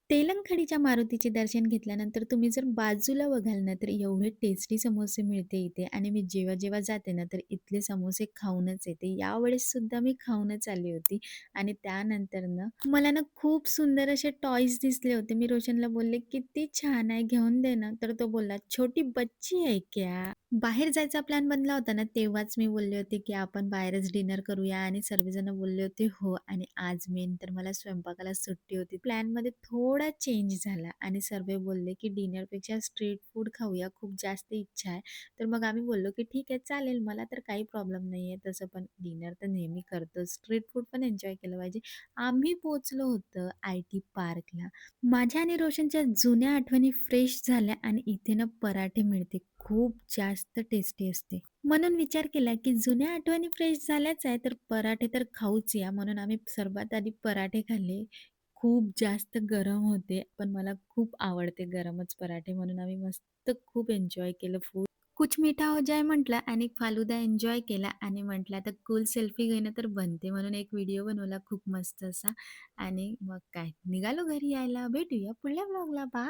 तेलंगणीच्या मारुतीचे दर्शन घेतल्यानंतर तुम्ही जर बाजूला बघाल ना, तर एवढे टेस्टी समोसे मिळते इथे आणि मी जेव्हा-जेव्हा जाते ना, तर इथले समोसे खाऊनच येते. यावेळेस सुद्धा मी खाऊनच आली होती आणि त्यानंतर ना, मला ना खूप सुंदर असे टॉयज दिसले होते. मी रोशनला बोलले, "किती छान आहे, घेऊन दे ना." तर तो बोलला, "छोटी बच्ची है क्या?" बाहेर जायचा प्लॅन बनला होता ना, तेव्हाच मी बोलले होते, की आपण बाहेरच डिनर करूया आणि सर्वजण बोलले होते, "हो." आणि आज मेन तर मला स्वयंपाकाला सुट्टी होती. प्लॅनमध्ये थोडा चेंज झाला आणि सर्व बोलले, की डिनरपेक्षा स्ट्रीट फूड खाऊया, खूप जास्त इच्छा आहे. तर मग आम्ही बोललो, की "ठीक आहे, चालेल. मला तर काही प्रॉब्लेम नाहीये तसं पण डिनर तर नेहमी करतो. स्ट्रीट फूड पण एन्जॉय केलं पाहिजे." आम्ही पोहोचलो होतो आय-टी पार्कला. माझ्या आणि रोशनच्या जुन्या आठवणी फ्रेश झाल्या आणि इथे ना पराठे मिळते. खूप जास्त टेस्टी असते. म्हणून विचार केला, की जुन्या आठवणी फ्रेश झाल्याच आहे, तर पराठे तर खाऊच या. म्हणून आम्ही सर्वात आधी पराठे खाल्ले. खूप जास्त गरम होते, पण मला खूप आवडते गरमच पराठे म्हणून आम्ही मस्त खूप एन्जॉय केलं फूड. कुछ मीठा हो जाय म्हटलं आणि फालुदा एन्जॉय केला आणि म्हटलं आता कूल सेल्फी घेणं तर बनते म्हणून एक व्हिडिओ बनवला खूप मस्त असा आणि मग काय निघालो घरी यायला. भेटूया पुढल्या व्लॉगला. बाय.